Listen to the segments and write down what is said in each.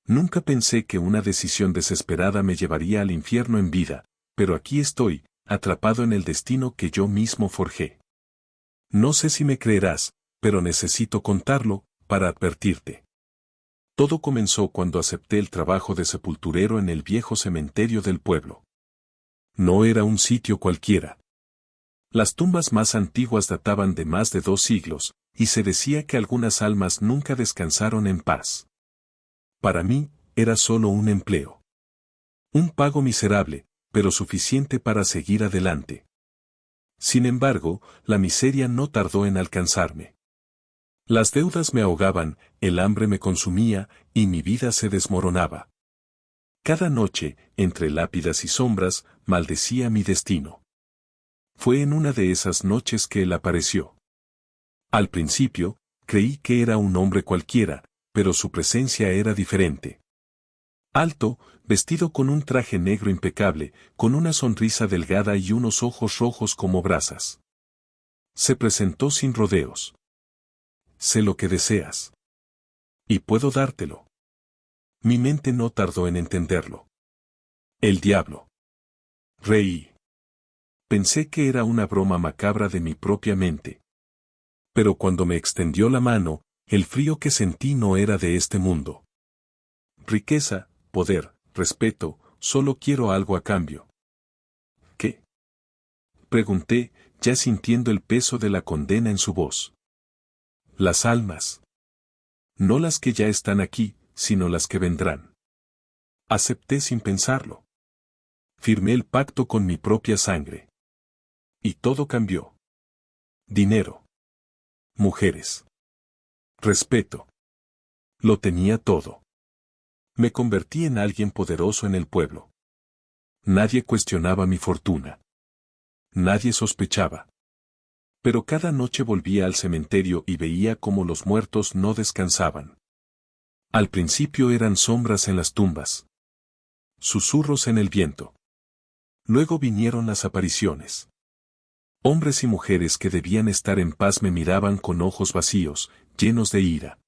Nunca pensé que una decisión desesperada me llevaría al infierno en vida, pero aquí estoy, atrapado en el destino que yo mismo forjé. No sé si me creerás, pero necesito contarlo, para advertirte. Todo comenzó cuando acepté el trabajo de sepulturero en el viejo cementerio del pueblo. No era un sitio cualquiera. Las tumbas más antiguas databan de más de 2 siglos, y se decía que algunas almas nunca descansaron en paz. Para mí, era solo un empleo. Un pago miserable, pero suficiente para seguir adelante. Sin embargo, la miseria no tardó en alcanzarme. Las deudas me ahogaban, el hambre me consumía, y mi vida se desmoronaba. Cada noche, entre lápidas y sombras, maldecía mi destino. Fue en una de esas noches que él apareció. Al principio, creí que era un hombre cualquiera, pero su presencia era diferente. Alto, vestido con un traje negro impecable, con una sonrisa delgada y unos ojos rojos como brasas. Se presentó sin rodeos. Sé lo que deseas. Y puedo dártelo. Mi mente no tardó en entenderlo. El diablo. Reí. Pensé que era una broma macabra de mi propia mente. Pero cuando me extendió la mano, el frío que sentí no era de este mundo. Riqueza, poder, respeto, solo quiero algo a cambio. ¿Qué? Pregunté, ya sintiendo el peso de la condena en su voz. Las almas. No las que ya están aquí, sino las que vendrán. Acepté sin pensarlo. Firmé el pacto con mi propia sangre. Y todo cambió. Dinero. Mujeres. Respeto. Lo tenía todo. Me convertí en alguien poderoso en el pueblo. Nadie cuestionaba mi fortuna. Nadie sospechaba. Pero cada noche volvía al cementerio y veía cómo los muertos no descansaban. Al principio eran sombras en las tumbas. Susurros en el viento. Luego vinieron las apariciones. Hombres y mujeres que debían estar en paz me miraban con ojos vacíos, llenos de ira.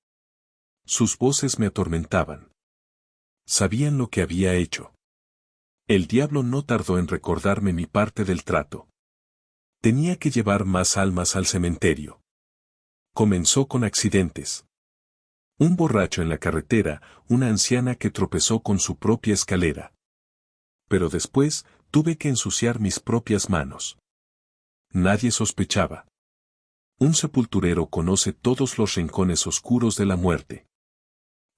Sus voces me atormentaban. Sabían lo que había hecho. El diablo no tardó en recordarme mi parte del trato. Tenía que llevar más almas al cementerio. Comenzó con accidentes. Un borracho en la carretera, una anciana que tropezó con su propia escalera. Pero después, tuve que ensuciar mis propias manos. Nadie sospechaba. Un sepulturero conoce todos los rincones oscuros de la muerte.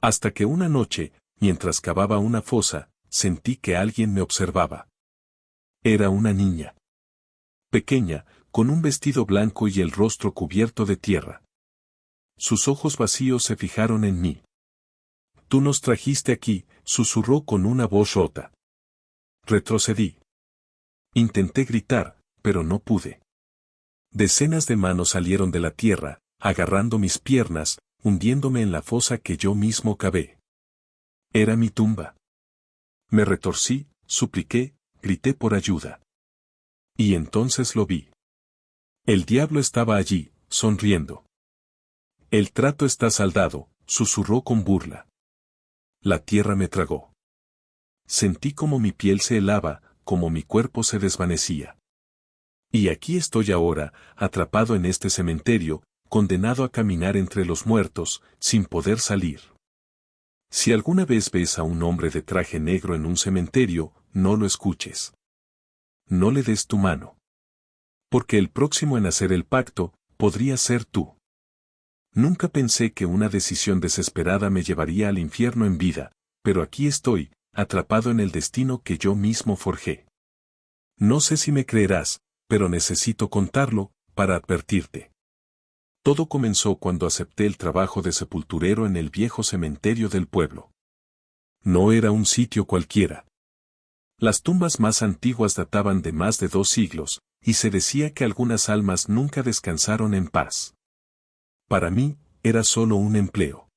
Hasta que una noche, mientras cavaba una fosa, sentí que alguien me observaba. Era una niña. Pequeña, con un vestido blanco y el rostro cubierto de tierra. Sus ojos vacíos se fijaron en mí. Tú nos trajiste aquí, susurró con una voz rota. Retrocedí. Intenté gritar, pero no pude. Decenas de manos salieron de la tierra, agarrando mis piernas, hundiéndome en la fosa que yo mismo cavé. Era mi tumba. Me retorcí, supliqué, grité por ayuda. Y entonces lo vi. El diablo estaba allí, sonriendo. El trato está saldado, susurró con burla. La tierra me tragó. Sentí como mi piel se helaba, como mi cuerpo se desvanecía. Y aquí estoy ahora, atrapado en este cementerio, condenado a caminar entre los muertos, sin poder salir. Si alguna vez ves a un hombre de traje negro en un cementerio, no lo escuches. No le des tu mano. Porque el próximo en hacer el pacto, podría ser tú. Nunca pensé que una decisión desesperada me llevaría al infierno en vida, pero aquí estoy, atrapado en el destino que yo mismo forjé. No sé si me creerás, pero necesito contarlo, para advertirte. Todo comenzó cuando acepté el trabajo de sepulturero en el viejo cementerio del pueblo. No era un sitio cualquiera. Las tumbas más antiguas databan de más de 2 siglos, y se decía que algunas almas nunca descansaron en paz. Para mí, era solo un empleo.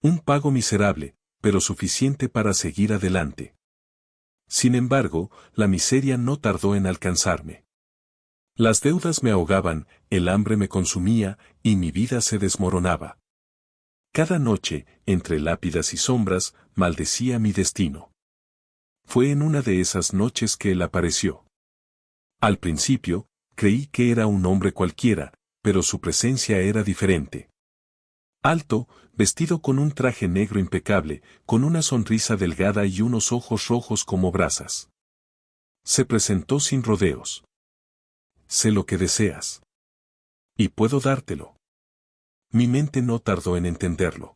Un pago miserable, pero suficiente para seguir adelante. Sin embargo, la miseria no tardó en alcanzarme. Las deudas me ahogaban, el hambre me consumía, y mi vida se desmoronaba. Cada noche, entre lápidas y sombras, maldecía mi destino. Fue en una de esas noches que él apareció. Al principio, creí que era un hombre cualquiera, pero su presencia era diferente. Alto, vestido con un traje negro impecable, con una sonrisa delgada y unos ojos rojos como brasas. Se presentó sin rodeos. Sé lo que deseas. Y puedo dártelo. Mi mente no tardó en entenderlo.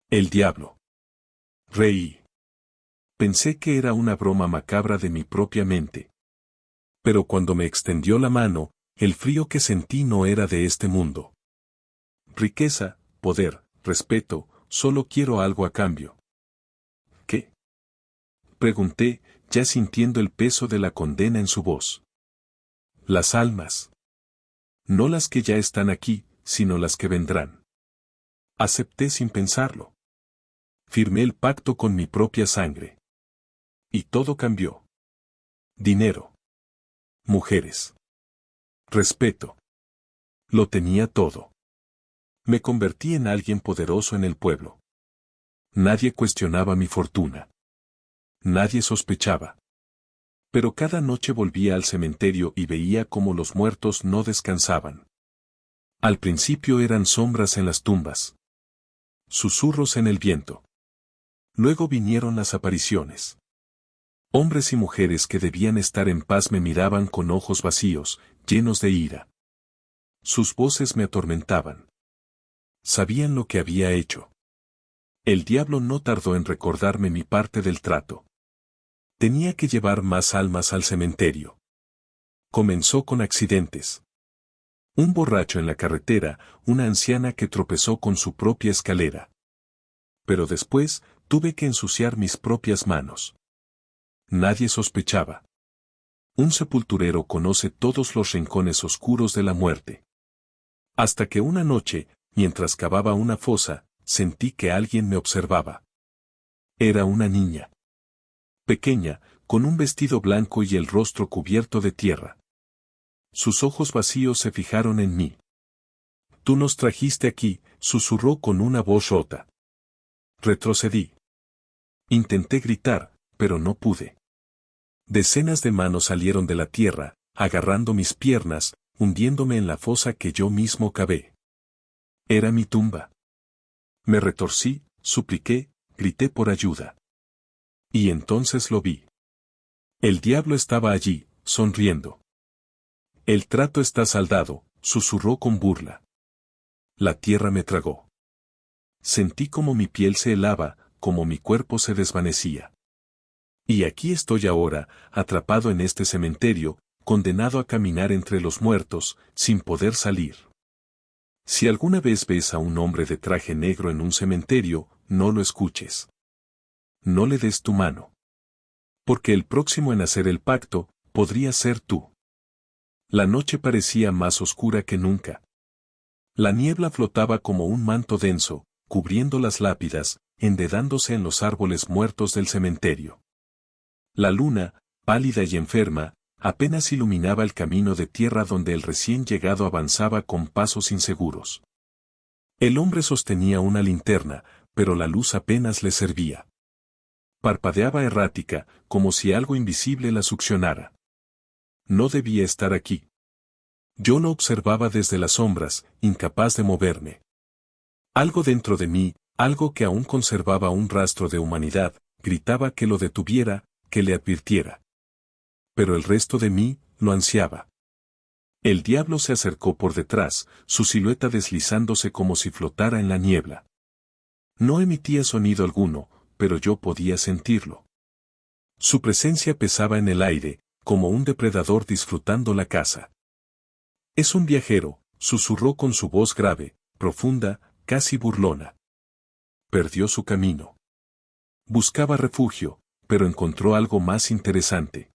El diablo. Reí. Pensé que era una broma macabra de mi propia mente. Pero cuando me extendió la mano, el frío que sentí no era de este mundo. Riqueza, poder, respeto, solo quiero algo a cambio. ¿Qué? Pregunté, ya sintiendo el peso de la condena en su voz. Las almas. No las que ya están aquí, sino las que vendrán. Acepté sin pensarlo. Firmé el pacto con mi propia sangre. Y todo cambió. Dinero. Mujeres. Respeto. Lo tenía todo. Me convertí en alguien poderoso en el pueblo. Nadie cuestionaba mi fortuna. Nadie sospechaba. Pero cada noche volvía al cementerio y veía cómo los muertos no descansaban. Al principio eran sombras en las tumbas. Susurros en el viento. Luego vinieron las apariciones. Hombres y mujeres que debían estar en paz me miraban con ojos vacíos, llenos de ira. Sus voces me atormentaban. Sabían lo que había hecho. El diablo no tardó en recordarme mi parte del trato. Tenía que llevar más almas al cementerio. Comenzó con accidentes. Un borracho en la carretera, una anciana que tropezó con su propia escalera. Pero después, tuve que ensuciar mis propias manos. Nadie sospechaba. Un sepulturero conoce todos los rincones oscuros de la muerte. Hasta que una noche, mientras cavaba una fosa, sentí que alguien me observaba. Era una niña. Pequeña, con un vestido blanco y el rostro cubierto de tierra. Sus ojos vacíos se fijaron en mí. Tú nos trajiste aquí, susurró con una voz rota. Retrocedí. Intenté gritar, pero no pude. Decenas de manos salieron de la tierra, agarrando mis piernas, hundiéndome en la fosa que yo mismo cavé. Era mi tumba. Me retorcí, supliqué, grité por ayuda. Y entonces lo vi. El diablo estaba allí, sonriendo. El trato está saldado, susurró con burla. La tierra me tragó. Sentí como mi piel se helaba, como mi cuerpo se desvanecía. Y aquí estoy ahora, atrapado en este cementerio, condenado a caminar entre los muertos, sin poder salir. Si alguna vez ves a un hombre de traje negro en un cementerio, no lo escuches. No le des tu mano. Porque el próximo en hacer el pacto, podría ser tú. La noche parecía más oscura que nunca. La niebla flotaba como un manto denso, cubriendo las lápidas, enredándose en los árboles muertos del cementerio. La luna, pálida y enferma, apenas iluminaba el camino de tierra donde el recién llegado avanzaba con pasos inseguros. El hombre sostenía una linterna, pero la luz apenas le servía. Parpadeaba errática, como si algo invisible la succionara. No debía estar aquí. Yo lo observaba desde las sombras, incapaz de moverme. Algo dentro de mí, algo que aún conservaba un rastro de humanidad, gritaba que lo detuviera, que le advirtiera. Pero el resto de mí, lo ansiaba. El diablo se acercó por detrás, su silueta deslizándose como si flotara en la niebla. No emitía sonido alguno, pero yo podía sentirlo. Su presencia pesaba en el aire, como un depredador disfrutando la caza. Es un viajero, susurró con su voz grave, profunda, casi burlona. Perdió su camino. Buscaba refugio, pero encontró algo más interesante.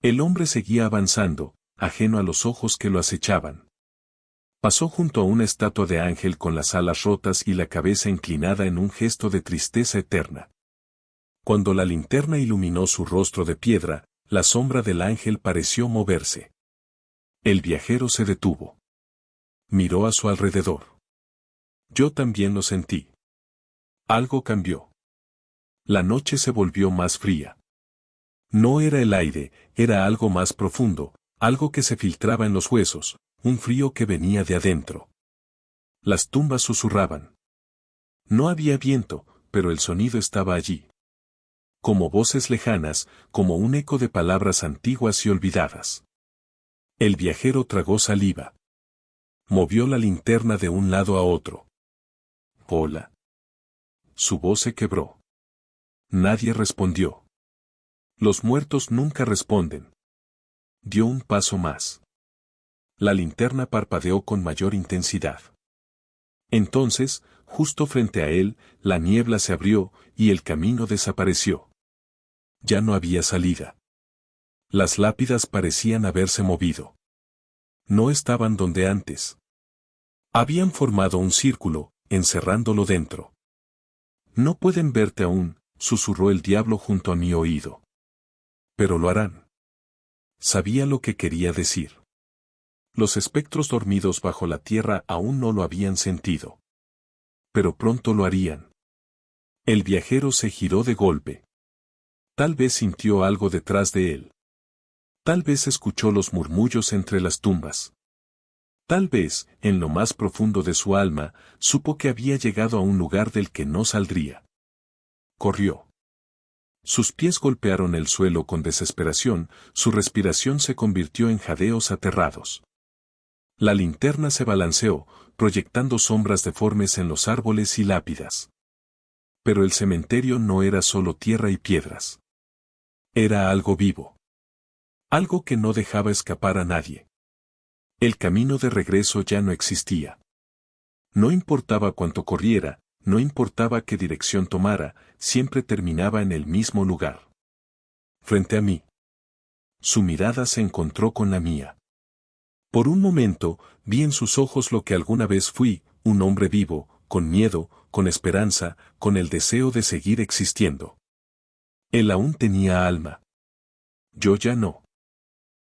El hombre seguía avanzando, ajeno a los ojos que lo acechaban. Pasó junto a una estatua de ángel con las alas rotas y la cabeza inclinada en un gesto de tristeza eterna. Cuando la linterna iluminó su rostro de piedra, la sombra del ángel pareció moverse. El viajero se detuvo. Miró a su alrededor. Yo también lo sentí. Algo cambió. La noche se volvió más fría. No era el aire, era algo más profundo, algo que se filtraba en los huesos, un frío que venía de adentro. Las tumbas susurraban. No había viento, pero el sonido estaba allí. Como voces lejanas, como un eco de palabras antiguas y olvidadas. El viajero tragó saliva. Movió la linterna de un lado a otro. Hola. Su voz se quebró. Nadie respondió. Los muertos nunca responden. Dio un paso más. La linterna parpadeó con mayor intensidad. Entonces, justo frente a él, la niebla se abrió y el camino desapareció. Ya no había salida. Las lápidas parecían haberse movido. No estaban donde antes. Habían formado un círculo, encerrándolo dentro. No pueden verte aún, susurró el diablo junto a mi oído. Pero lo harán. Sabía lo que quería decir. Los espectros dormidos bajo la tierra aún no lo habían sentido. Pero pronto lo harían. El viajero se giró de golpe. Tal vez sintió algo detrás de él. Tal vez escuchó los murmullos entre las tumbas. Tal vez, en lo más profundo de su alma, supo que había llegado a un lugar del que no saldría. Corrió. Sus pies golpearon el suelo con desesperación, su respiración se convirtió en jadeos aterrados. La linterna se balanceó, proyectando sombras deformes en los árboles y lápidas. Pero el cementerio no era solo tierra y piedras. Era algo vivo. Algo que no dejaba escapar a nadie. El camino de regreso ya no existía. No importaba cuánto corriera, no importaba qué dirección tomara, siempre terminaba en el mismo lugar. Frente a mí. Su mirada se encontró con la mía. Por un momento, vi en sus ojos lo que alguna vez fui, un hombre vivo, con miedo, con esperanza, con el deseo de seguir existiendo. Él aún tenía alma. Yo ya no.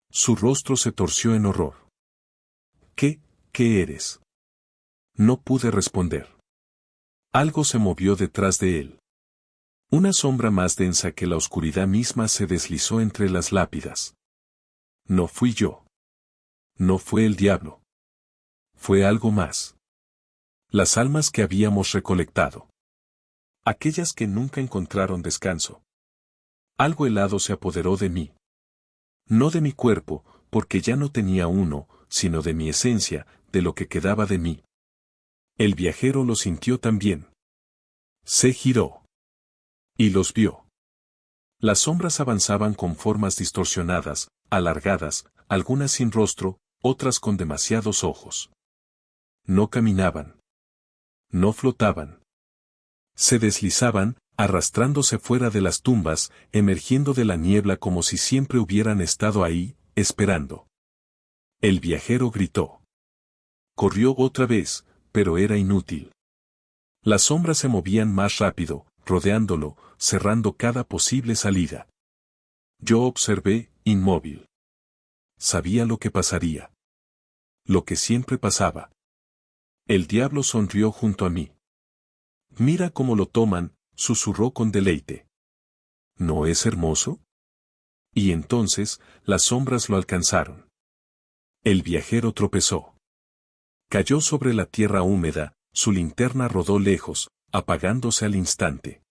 Su rostro se torció en horror. ¿Qué eres? No pude responder. Algo se movió detrás de él. Una sombra más densa que la oscuridad misma se deslizó entre las lápidas. No fui yo. No fue el diablo. Fue algo más. Las almas que habíamos recolectado. Aquellas que nunca encontraron descanso. Algo helado se apoderó de mí. No de mi cuerpo, porque ya no tenía uno, sino de mi esencia, de lo que quedaba de mí. El viajero lo sintió también. Se giró. Y los vio. Las sombras avanzaban con formas distorsionadas, alargadas, algunas sin rostro, otras con demasiados ojos. No caminaban. No flotaban. Se deslizaban, arrastrándose fuera de las tumbas, emergiendo de la niebla como si siempre hubieran estado ahí, esperando. El viajero gritó. Corrió otra vez, pero era inútil. Las sombras se movían más rápido, rodeándolo, cerrando cada posible salida. Yo observé, inmóvil. Sabía lo que pasaría. Lo que siempre pasaba. El diablo sonrió junto a mí. Mira cómo lo toman, susurró con deleite. ¿No es hermoso? Y entonces, las sombras lo alcanzaron. El viajero tropezó. Cayó sobre la tierra húmeda, su linterna rodó lejos, apagándose al instante.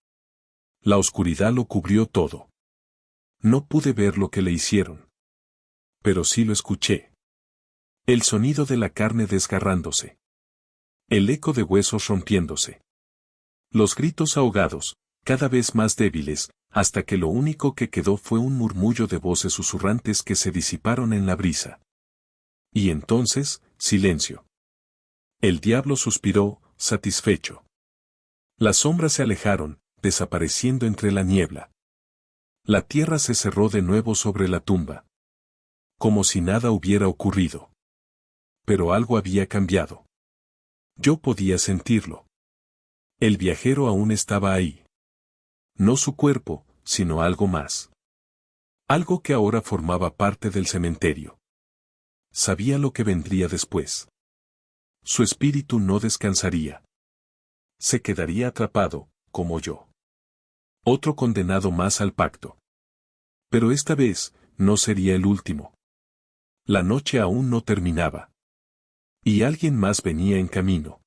La oscuridad lo cubrió todo. No pude ver lo que le hicieron. Pero sí lo escuché. El sonido de la carne desgarrándose. El eco de huesos rompiéndose. Los gritos ahogados, cada vez más débiles, hasta que lo único que quedó fue un murmullo de voces susurrantes que se disiparon en la brisa. Y entonces, silencio. El diablo suspiró, satisfecho. Las sombras se alejaron, desapareciendo entre la niebla. La tierra se cerró de nuevo sobre la tumba. Como si nada hubiera ocurrido. Pero algo había cambiado. Yo podía sentirlo. El viajero aún estaba ahí. No su cuerpo, sino algo más. Algo que ahora formaba parte del cementerio. Sabía lo que vendría después. Su espíritu no descansaría. Se quedaría atrapado, como yo. Otro condenado más al pacto. Pero esta vez, no sería el último. La noche aún no terminaba. Y alguien más venía en camino.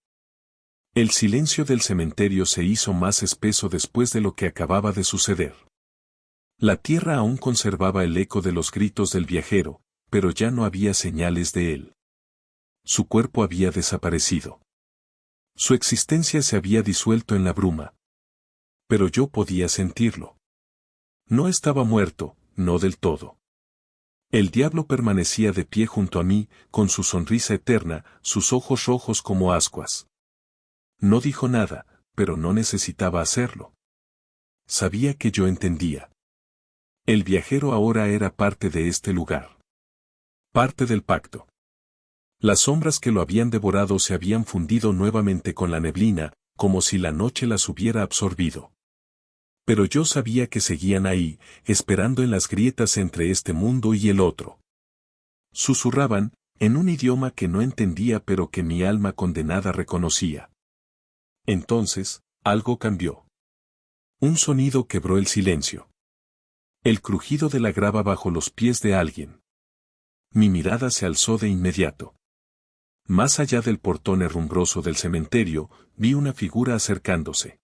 El silencio del cementerio se hizo más espeso después de lo que acababa de suceder. La tierra aún conservaba el eco de los gritos del viajero, pero ya no había señales de él. Su cuerpo había desaparecido. Su existencia se había disuelto en la bruma. Pero yo podía sentirlo. No estaba muerto, no del todo. El diablo permanecía de pie junto a mí, con su sonrisa eterna, sus ojos rojos como ascuas. No dijo nada, pero no necesitaba hacerlo. Sabía que yo entendía. El viajero ahora era parte de este lugar. Parte del pacto. Las sombras que lo habían devorado se habían fundido nuevamente con la neblina, como si la noche las hubiera absorbido. Pero yo sabía que seguían ahí, esperando en las grietas entre este mundo y el otro. Susurraban, en un idioma que no entendía pero que mi alma condenada reconocía. Entonces, algo cambió. Un sonido quebró el silencio. El crujido de la grava bajo los pies de alguien. Mi mirada se alzó de inmediato. Más allá del portón herrumbroso del cementerio, vi una figura acercándose.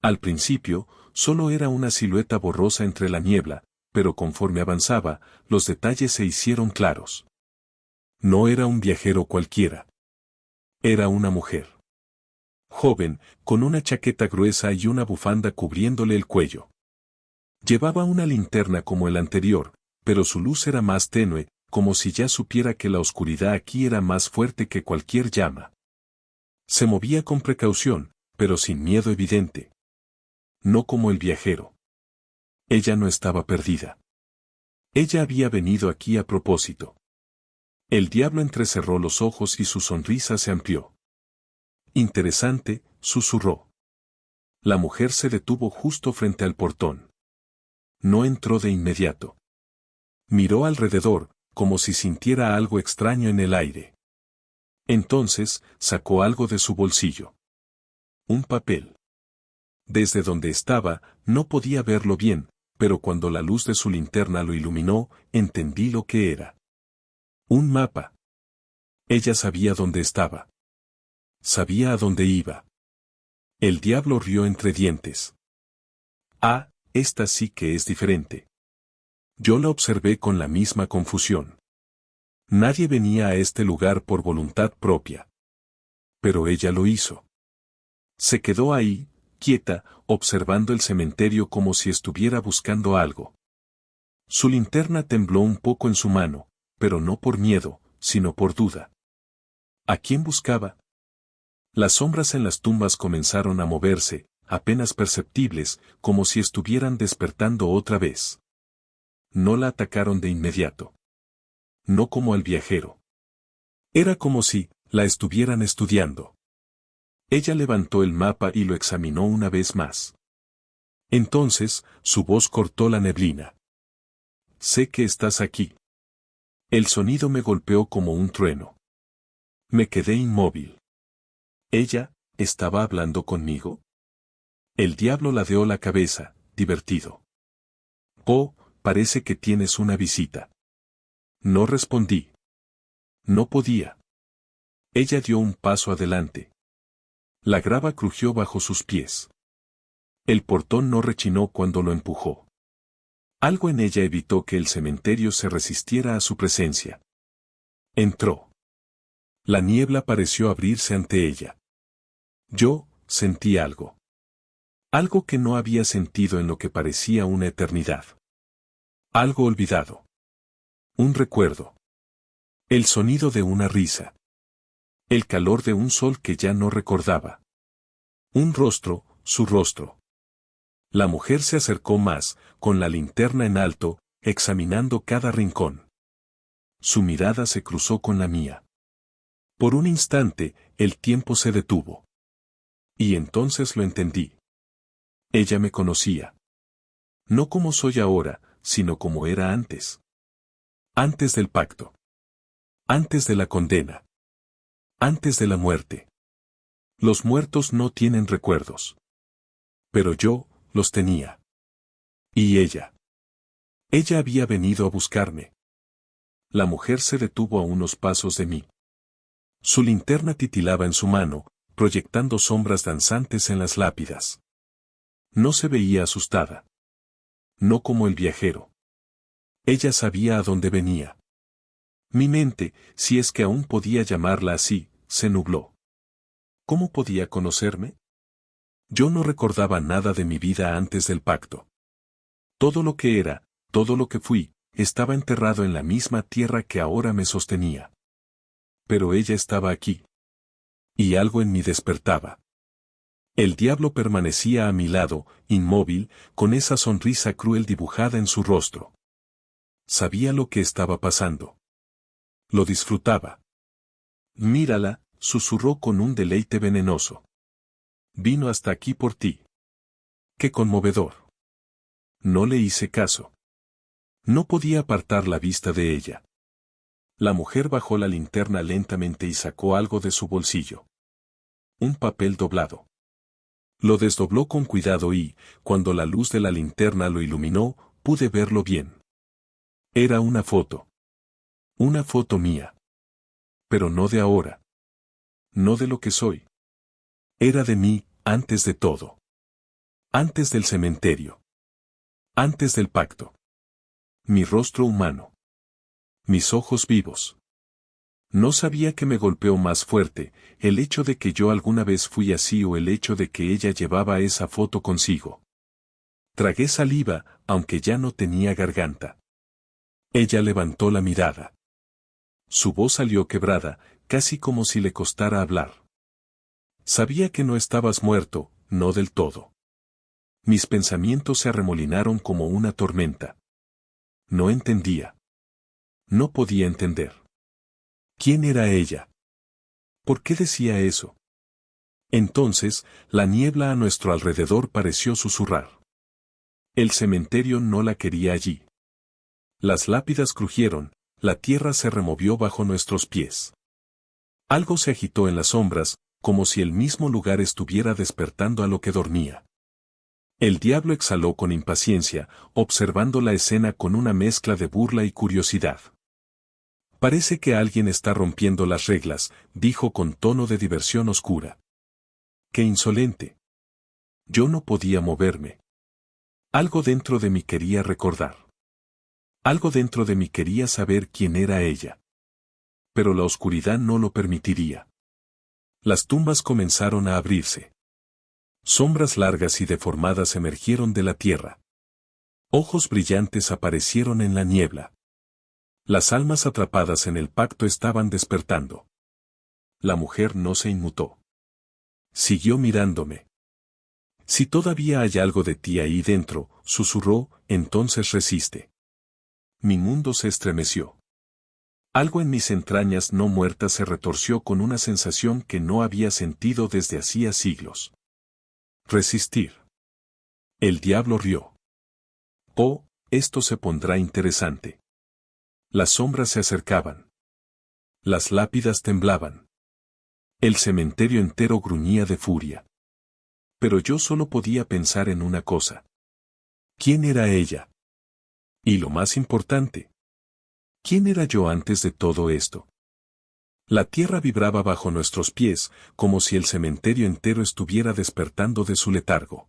Al principio, solo era una silueta borrosa entre la niebla, pero conforme avanzaba, los detalles se hicieron claros. No era un viajero cualquiera. Era una mujer. Joven, con una chaqueta gruesa y una bufanda cubriéndole el cuello. Llevaba una linterna como el anterior, pero su luz era más tenue, como si ya supiera que la oscuridad aquí era más fuerte que cualquier llama. Se movía con precaución, pero sin miedo evidente. No como el viajero. Ella no estaba perdida. Ella había venido aquí a propósito. El diablo entrecerró los ojos y su sonrisa se amplió. Interesante, susurró. La mujer se detuvo justo frente al portón. No entró de inmediato. Miró alrededor, como si sintiera algo extraño en el aire. Entonces, sacó algo de su bolsillo. Un papel. Desde donde estaba, no podía verlo bien, pero cuando la luz de su linterna lo iluminó, entendí lo que era. Un mapa. Ella sabía dónde estaba. Sabía a dónde iba. El diablo rió entre dientes. Ah, esta sí que es diferente. Yo la observé con la misma confusión. Nadie venía a este lugar por voluntad propia. Pero ella lo hizo. Se quedó ahí, quieta, observando el cementerio como si estuviera buscando algo. Su linterna tembló un poco en su mano, pero no por miedo, sino por duda. ¿A quién buscaba? Las sombras en las tumbas comenzaron a moverse, apenas perceptibles, como si estuvieran despertando otra vez. No la atacaron de inmediato. No como al viajero. Era como si la estuvieran estudiando. Ella levantó el mapa y lo examinó una vez más. Entonces, su voz cortó la neblina. Sé que estás aquí. El sonido me golpeó como un trueno. Me quedé inmóvil. ¿Ella estaba hablando conmigo? El diablo ladeó la cabeza, divertido. Oh, parece que tienes una visita. No respondí. No podía. Ella dio un paso adelante. La grava crujió bajo sus pies. El portón no rechinó cuando lo empujó. Algo en ella evitó que el cementerio se resistiera a su presencia. Entró. La niebla pareció abrirse ante ella. Yo sentí algo. Algo que no había sentido en lo que parecía una eternidad. Algo olvidado. Un recuerdo. El sonido de una risa. El calor de un sol que ya no recordaba. Un rostro, su rostro. La mujer se acercó más, con la linterna en alto, examinando cada rincón. Su mirada se cruzó con la mía. Por un instante, el tiempo se detuvo. Y entonces lo entendí. Ella me conocía. No como soy ahora, sino como era antes. Antes del pacto. Antes de la condena. Antes de la muerte. Los muertos no tienen recuerdos. Pero yo, los tenía. Y ella. Ella había venido a buscarme. La mujer se detuvo a unos pasos de mí. Su linterna titilaba en su mano, proyectando sombras danzantes en las lápidas. No se veía asustada. No como el viajero. Ella sabía a dónde venía. Mi mente, si es que aún podía llamarla así, se nubló. ¿Cómo podía conocerme? Yo no recordaba nada de mi vida antes del pacto. Todo lo que era, todo lo que fui, estaba enterrado en la misma tierra que ahora me sostenía. Pero ella estaba aquí. Y algo en mí despertaba. El diablo permanecía a mi lado, inmóvil, con esa sonrisa cruel dibujada en su rostro. Sabía lo que estaba pasando. Lo disfrutaba. Mírala, susurró con un deleite venenoso. Vino hasta aquí por ti. ¡Qué conmovedor! No le hice caso. No podía apartar la vista de ella. La mujer bajó la linterna lentamente y sacó algo de su bolsillo. Un papel doblado. Lo desdobló con cuidado y, cuando la luz de la linterna lo iluminó, pude verlo bien. Era una foto. Una foto mía. Pero no de ahora. No de lo que soy. Era de mí, antes de todo. Antes del cementerio. Antes del pacto. Mi rostro humano. Mis ojos vivos. No sabía que me golpeó más fuerte, el hecho de que yo alguna vez fui así o el hecho de que ella llevaba esa foto consigo. Tragué saliva, aunque ya no tenía garganta. Ella levantó la mirada. Su voz salió quebrada, casi como si le costara hablar. Sabía que no estabas muerto, no del todo. Mis pensamientos se arremolinaron como una tormenta. No entendía. No podía entender. ¿Quién era ella? ¿Por qué decía eso? Entonces, la niebla a nuestro alrededor pareció susurrar. El cementerio no la quería allí. Las lápidas crujieron, la tierra se removió bajo nuestros pies. Algo se agitó en las sombras, como si el mismo lugar estuviera despertando a lo que dormía. El diablo exhaló con impaciencia, observando la escena con una mezcla de burla y curiosidad. Parece que alguien está rompiendo las reglas, dijo con tono de diversión oscura. ¡Qué insolente! Yo no podía moverme. Algo dentro de mí quería recordar. Algo dentro de mí quería saber quién era ella. Pero la oscuridad no lo permitiría. Las tumbas comenzaron a abrirse. Sombras largas y deformadas emergieron de la tierra. Ojos brillantes aparecieron en la niebla. Las almas atrapadas en el pacto estaban despertando. La mujer no se inmutó. Siguió mirándome. Si todavía hay algo de ti ahí dentro, susurró, entonces resiste. Mi mundo se estremeció. Algo en mis entrañas no muertas se retorció con una sensación que no había sentido desde hacía siglos. Resistir. El diablo rió. Oh, esto se pondrá interesante. Las sombras se acercaban. Las lápidas temblaban. El cementerio entero gruñía de furia. Pero yo solo podía pensar en una cosa. ¿Quién era ella? Y lo más importante, ¿quién era yo antes de todo esto? La tierra vibraba bajo nuestros pies, como si el cementerio entero estuviera despertando de su letargo.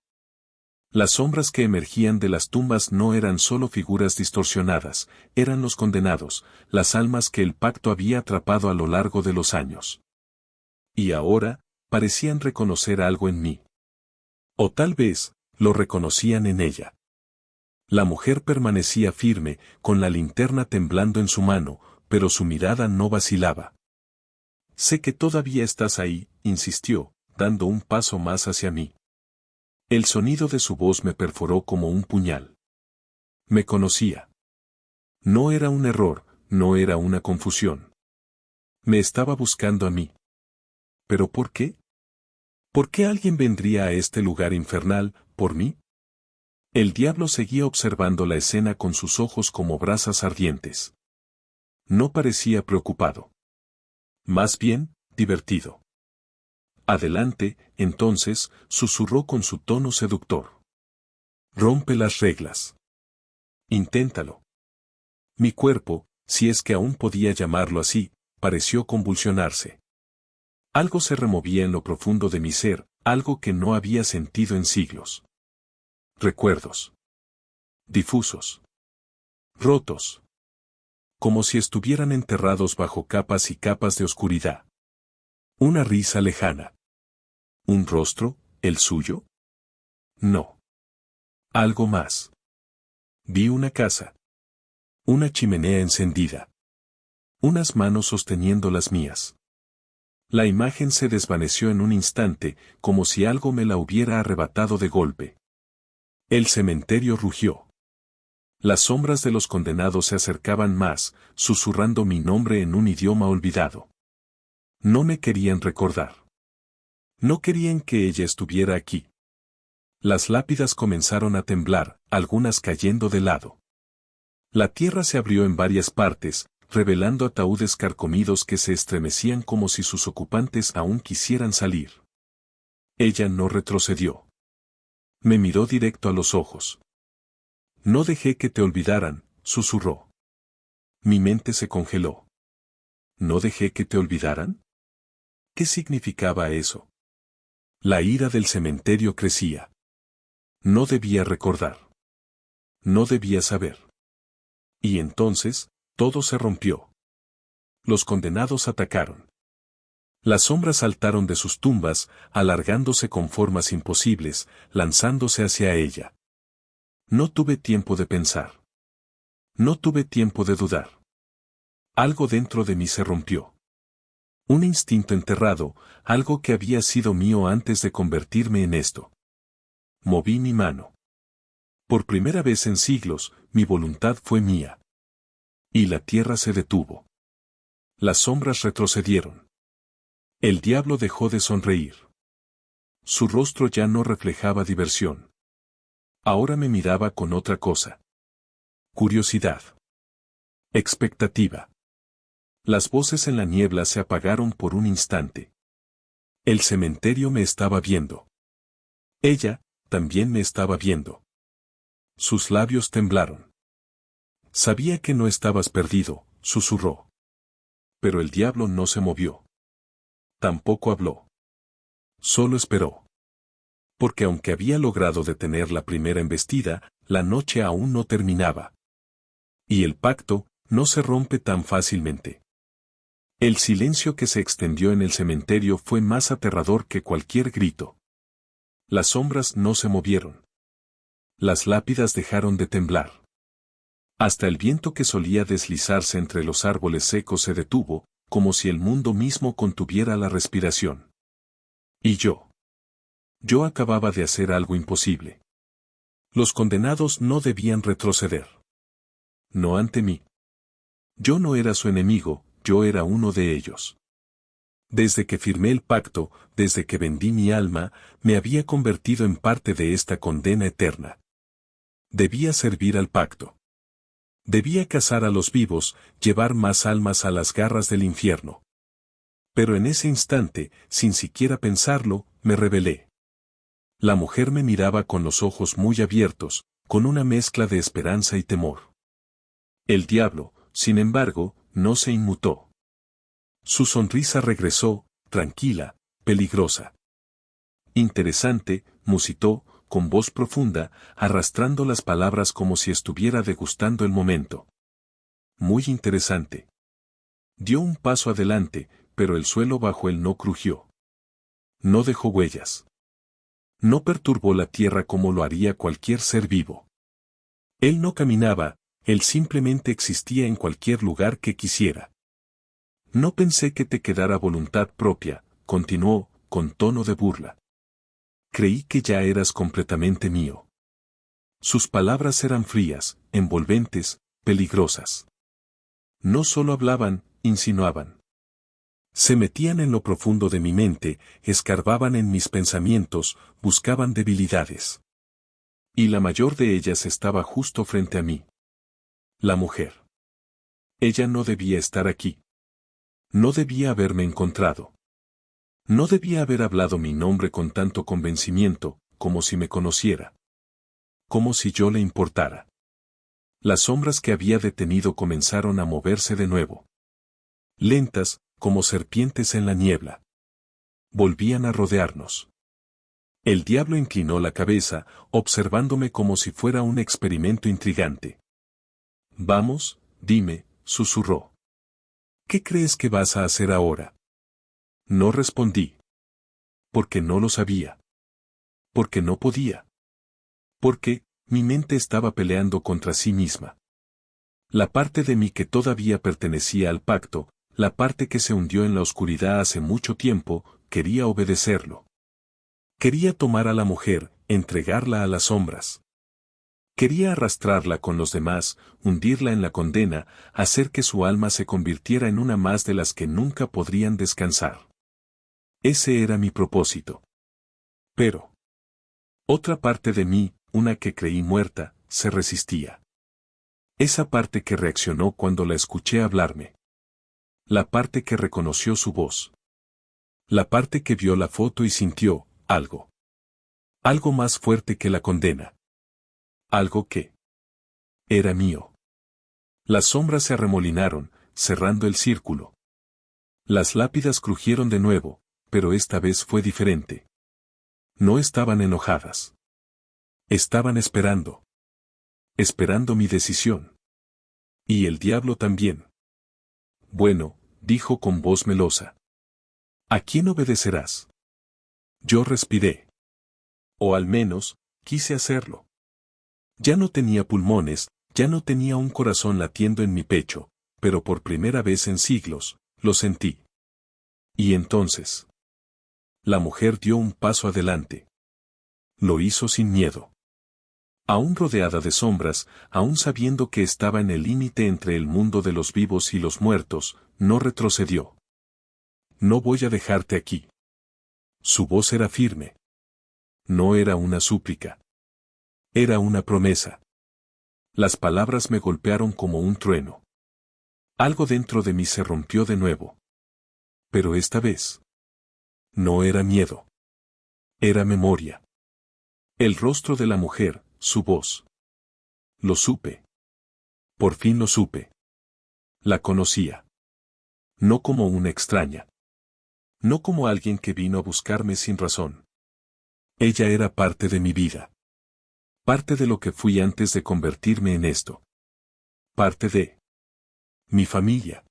Las sombras que emergían de las tumbas no eran solo figuras distorsionadas, eran los condenados, las almas que el pacto había atrapado a lo largo de los años. Y ahora, parecían reconocer algo en mí. O tal vez, lo reconocían en ella. La mujer permanecía firme, con la linterna temblando en su mano, pero su mirada no vacilaba. Sé que todavía estás ahí, insistió, dando un paso más hacia mí. El sonido de su voz me perforó como un puñal. Me conocía. No era un error, no era una confusión. Me estaba buscando a mí. ¿Pero por qué? ¿Por qué alguien vendría a este lugar infernal, por mí? El diablo seguía observando la escena con sus ojos como brasas ardientes. No parecía preocupado. Más bien, divertido. Adelante, entonces, susurró con su tono seductor. Rompe las reglas. Inténtalo. Mi cuerpo, si es que aún podía llamarlo así, pareció convulsionarse. Algo se removía en lo profundo de mi ser, algo que no había sentido en siglos. Recuerdos. Difusos. Rotos. Como si estuvieran enterrados bajo capas y capas de oscuridad. Una risa lejana. ¿Un rostro, el suyo? No. Algo más. Vi una casa. Una chimenea encendida. Unas manos sosteniendo las mías. La imagen se desvaneció en un instante, como si algo me la hubiera arrebatado de golpe. El cementerio rugió. Las sombras de los condenados se acercaban más, susurrando mi nombre en un idioma olvidado. No me querían recordar. No querían que ella estuviera aquí. Las lápidas comenzaron a temblar, algunas cayendo de lado. La tierra se abrió en varias partes, revelando ataúdes carcomidos que se estremecían como si sus ocupantes aún quisieran salir. Ella no retrocedió. Me miró directo a los ojos. No dejé que te olvidaran, susurró. Mi mente se congeló. ¿No dejé que te olvidaran? ¿Qué significaba eso? La ira del cementerio crecía. No debía recordar. No debía saber. Y entonces, todo se rompió. Los condenados atacaron. Las sombras saltaron de sus tumbas, alargándose con formas imposibles, lanzándose hacia ella. No tuve tiempo de pensar. No tuve tiempo de dudar. Algo dentro de mí se rompió. Un instinto enterrado, algo que había sido mío antes de convertirme en esto. Moví mi mano. Por primera vez en siglos, mi voluntad fue mía. Y la tierra se detuvo. Las sombras retrocedieron. El diablo dejó de sonreír. Su rostro ya no reflejaba diversión. Ahora me miraba con otra cosa. Curiosidad. Expectativa. Las voces en la niebla se apagaron por un instante. El cementerio me estaba viendo. Ella, también me estaba viendo. Sus labios temblaron. Sabía que no estabas perdido, susurró. Pero el diablo no se movió. Tampoco habló. Solo esperó. Porque aunque había logrado detener la primera embestida, la noche aún no terminaba. Y el pacto no se rompe tan fácilmente. El silencio que se extendió en el cementerio fue más aterrador que cualquier grito. Las sombras no se movieron. Las lápidas dejaron de temblar. Hasta el viento que solía deslizarse entre los árboles secos se detuvo, como si el mundo mismo contuviera la respiración. Y yo. Yo acababa de hacer algo imposible. Los condenados no debían retroceder. No ante mí. Yo no era su enemigo, yo era uno de ellos. Desde que firmé el pacto, desde que vendí mi alma, me había convertido en parte de esta condena eterna. Debía servir al pacto. Debía cazar a los vivos, llevar más almas a las garras del infierno. Pero en ese instante, sin siquiera pensarlo, me rebelé. La mujer me miraba con los ojos muy abiertos, con una mezcla de esperanza y temor. El diablo, sin embargo, no se inmutó. Su sonrisa regresó, tranquila, peligrosa. Interesante, musitó, con voz profunda, arrastrando las palabras como si estuviera degustando el momento. Muy interesante. Dio un paso adelante, pero el suelo bajo él no crujió. No dejó huellas. No perturbó la tierra como lo haría cualquier ser vivo. Él no caminaba, él simplemente existía en cualquier lugar que quisiera. No pensé que te quedara voluntad propia, continuó, con tono de burla. Creí que ya eras completamente mío. Sus palabras eran frías, envolventes, peligrosas. No solo hablaban, insinuaban. Se metían en lo profundo de mi mente, escarbaban en mis pensamientos, buscaban debilidades. Y la mayor de ellas estaba justo frente a mí. La mujer. Ella no debía estar aquí. No debía haberme encontrado. No debía haber hablado mi nombre con tanto convencimiento, como si me conociera. Como si yo le importara. Las sombras que había detenido comenzaron a moverse de nuevo. Lentas, como serpientes en la niebla. Volvían a rodearnos. El diablo inclinó la cabeza, observándome como si fuera un experimento intrigante. Vamos, dime, susurró. ¿Qué crees que vas a hacer ahora? No respondí. Porque no lo sabía. Porque no podía. Porque, mi mente estaba peleando contra sí misma. La parte de mí que todavía pertenecía al pacto, la parte que se hundió en la oscuridad hace mucho tiempo, quería obedecerlo. Quería tomar a la mujer, entregarla a las sombras. Quería arrastrarla con los demás, hundirla en la condena, hacer que su alma se convirtiera en una más de las que nunca podrían descansar. Ese era mi propósito. Pero otra parte de mí, una que creí muerta, se resistía. Esa parte que reaccionó cuando la escuché hablarme. La parte que reconoció su voz. La parte que vio la foto y sintió algo. Algo más fuerte que la condena. Algo que era mío. Las sombras se arremolinaron, cerrando el círculo. Las lápidas crujieron de nuevo, pero esta vez fue diferente. No estaban enojadas. Estaban esperando. Esperando mi decisión. Y el diablo también. Bueno, dijo con voz melosa. ¿A quién obedecerás? Yo respiré. O al menos, quise hacerlo. Ya no tenía pulmones, ya no tenía un corazón latiendo en mi pecho, pero por primera vez en siglos, lo sentí. Y entonces. La mujer dio un paso adelante. Lo hizo sin miedo. Aún rodeada de sombras, aún sabiendo que estaba en el límite entre el mundo de los vivos y los muertos, no retrocedió. No voy a dejarte aquí. Su voz era firme. No era una súplica. Era una promesa. Las palabras me golpearon como un trueno. Algo dentro de mí se rompió de nuevo. Pero esta vez. No era miedo. Era memoria. El rostro de la mujer, su voz. Lo supe. Por fin lo supe. La conocía. No como una extraña. No como alguien que vino a buscarme sin razón. Ella era parte de mi vida. Parte de lo que fui antes de convertirme en esto. Parte de mi familia.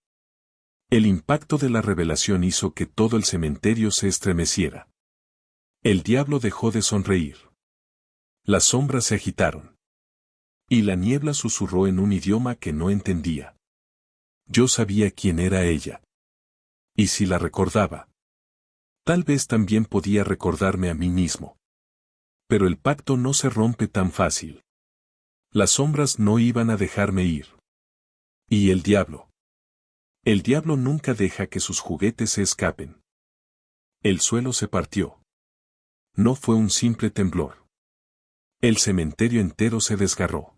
El impacto de la revelación hizo que todo el cementerio se estremeciera. El diablo dejó de sonreír. Las sombras se agitaron. Y la niebla susurró en un idioma que no entendía. Yo sabía quién era ella. Y si la recordaba. Tal vez también podía recordarme a mí mismo. Pero el pacto no se rompe tan fácil. Las sombras no iban a dejarme ir. Y el diablo. El diablo nunca deja que sus juguetes se escapen. El suelo se partió. No fue un simple temblor. El cementerio entero se desgarró.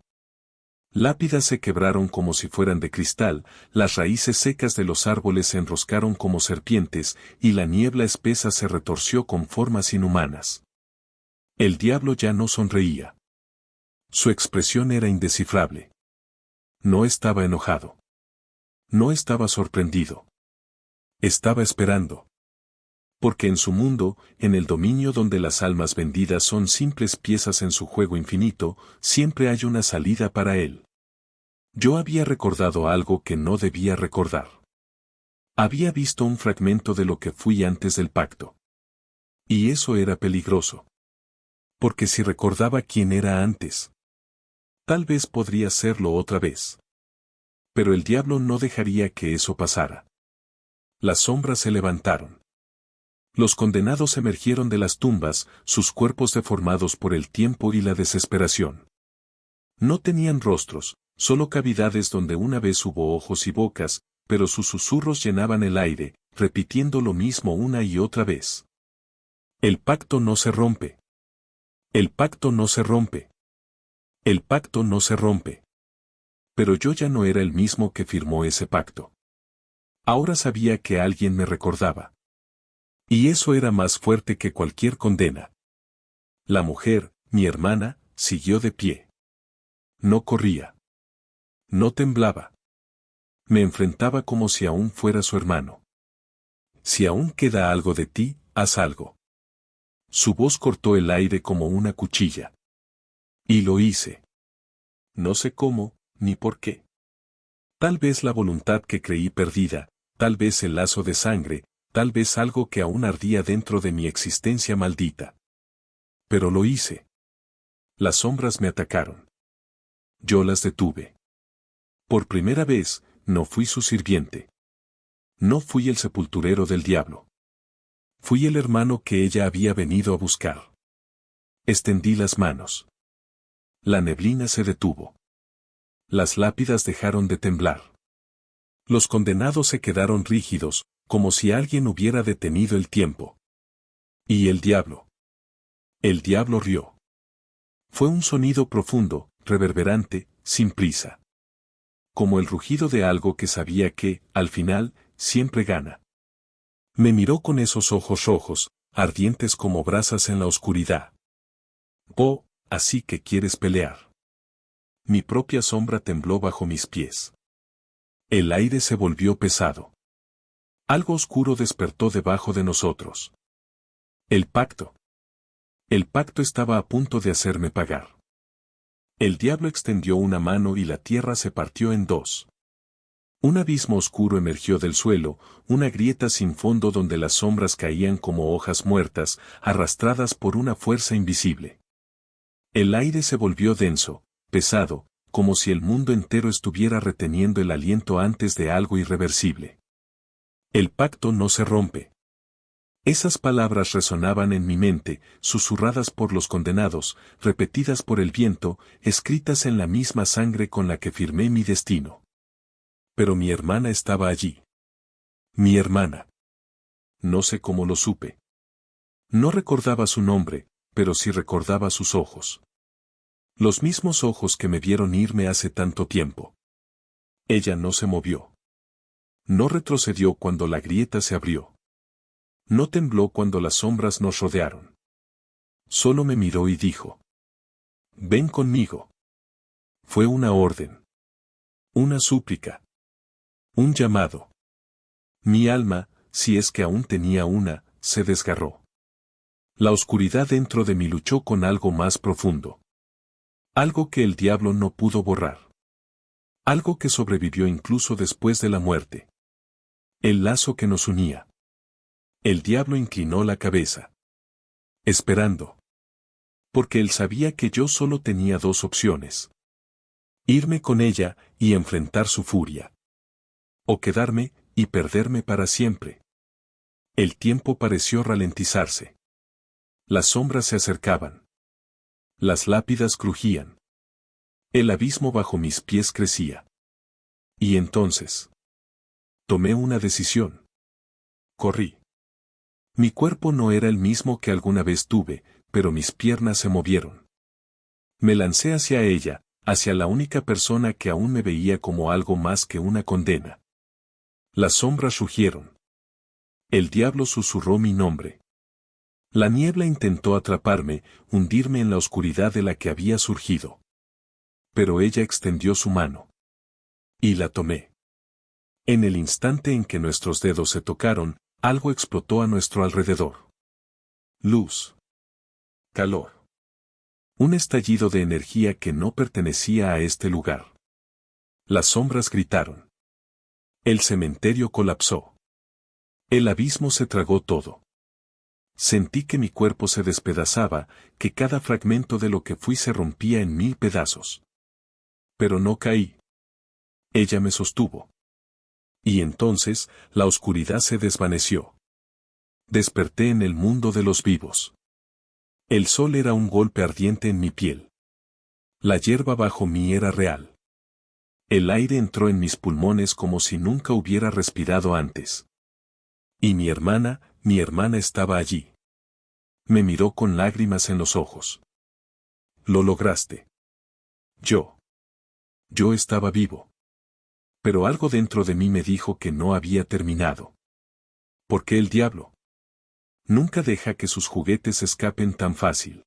Lápidas se quebraron como si fueran de cristal, las raíces secas de los árboles se enroscaron como serpientes, y la niebla espesa se retorció con formas inhumanas. El diablo ya no sonreía. Su expresión era indescifrable. No estaba enojado. No estaba sorprendido. Estaba esperando. Porque en su mundo, en el dominio donde las almas vendidas son simples piezas en su juego infinito, siempre hay una salida para él. Yo había recordado algo que no debía recordar. Había visto un fragmento de lo que fui antes del pacto. Y eso era peligroso. Porque si recordaba quién era antes, tal vez podría serlo otra vez. Pero el diablo no dejaría que eso pasara. Las sombras se levantaron. Los condenados emergieron de las tumbas, sus cuerpos deformados por el tiempo y la desesperación. No tenían rostros, solo cavidades donde una vez hubo ojos y bocas, pero sus susurros llenaban el aire, repitiendo lo mismo una y otra vez. El pacto no se rompe. El pacto no se rompe. El pacto no se rompe. Pero yo ya no era el mismo que firmó ese pacto. Ahora sabía que alguien me recordaba. Y eso era más fuerte que cualquier condena. La mujer, mi hermana, siguió de pie. No corría. No temblaba. Me enfrentaba como si aún fuera su hermano. Si aún queda algo de ti, haz algo. Su voz cortó el aire como una cuchilla. Y lo hice. No sé cómo, ni por qué. Tal vez la voluntad que creí perdida, tal vez el lazo de sangre, tal vez algo que aún ardía dentro de mi existencia maldita. Pero lo hice. Las sombras me atacaron. Yo las detuve. Por primera vez, no fui su sirviente. No fui el sepulturero del diablo. Fui el hermano que ella había venido a buscar. Extendí las manos. La neblina se detuvo. Las lápidas dejaron de temblar. Los condenados se quedaron rígidos, como si alguien hubiera detenido el tiempo. Y el diablo. El diablo rió. Fue un sonido profundo, reverberante, sin prisa. Como el rugido de algo que sabía que, al final, siempre gana. Me miró con esos ojos rojos, ardientes como brasas en la oscuridad. Oh, así que quieres pelear. Mi propia sombra tembló bajo mis pies. El aire se volvió pesado. Algo oscuro despertó debajo de nosotros. El pacto. El pacto estaba a punto de hacerme pagar. El diablo extendió una mano y la tierra se partió en dos. Un abismo oscuro emergió del suelo, una grieta sin fondo donde las sombras caían como hojas muertas, arrastradas por una fuerza invisible. El aire se volvió denso, pesado, como si el mundo entero estuviera reteniendo el aliento antes de algo irreversible. El pacto no se rompe. Esas palabras resonaban en mi mente, susurradas por los condenados, repetidas por el viento, escritas en la misma sangre con la que firmé mi destino. Pero mi hermana estaba allí. Mi hermana. No sé cómo lo supe. No recordaba su nombre, pero sí recordaba sus ojos. Los mismos ojos que me vieron irme hace tanto tiempo. Ella no se movió. No retrocedió cuando la grieta se abrió. No tembló cuando las sombras nos rodearon. Solo me miró y dijo: «Ven conmigo». Fue una orden. Una súplica. Un llamado. Mi alma, si es que aún tenía una, se desgarró. La oscuridad dentro de mí luchó con algo más profundo. Algo que el diablo no pudo borrar. Algo que sobrevivió incluso después de la muerte. El lazo que nos unía. El diablo inclinó la cabeza. Esperando. Porque él sabía que yo solo tenía dos opciones. Irme con ella y enfrentar su furia. O quedarme y perderme para siempre. El tiempo pareció ralentizarse. Las sombras se acercaban. Las lápidas crujían. El abismo bajo mis pies crecía. Y entonces tomé una decisión. Corrí. Mi cuerpo no era el mismo que alguna vez tuve, pero mis piernas se movieron. Me lancé hacia ella, hacia la única persona que aún me veía como algo más que una condena. Las sombras rugieron. El diablo susurró mi nombre. La niebla intentó atraparme, hundirme en la oscuridad de la que había surgido. Pero ella extendió su mano. Y la tomé. En el instante en que nuestros dedos se tocaron, algo explotó a nuestro alrededor. Luz. Calor. Un estallido de energía que no pertenecía a este lugar. Las sombras gritaron. El cementerio colapsó. El abismo se tragó todo. Sentí que mi cuerpo se despedazaba, que cada fragmento de lo que fui se rompía en 1000 pedazos. Pero no caí. Ella me sostuvo. Y entonces, la oscuridad se desvaneció. Desperté en el mundo de los vivos. El sol era un golpe ardiente en mi piel. La hierba bajo mí era real. El aire entró en mis pulmones como si nunca hubiera respirado antes. Y mi hermana estaba allí. Me miró con lágrimas en los ojos. Lo lograste. Yo estaba vivo. Pero algo dentro de mí me dijo que no había terminado. ¿Por qué el diablo? Nunca deja que sus juguetes escapen tan fácil.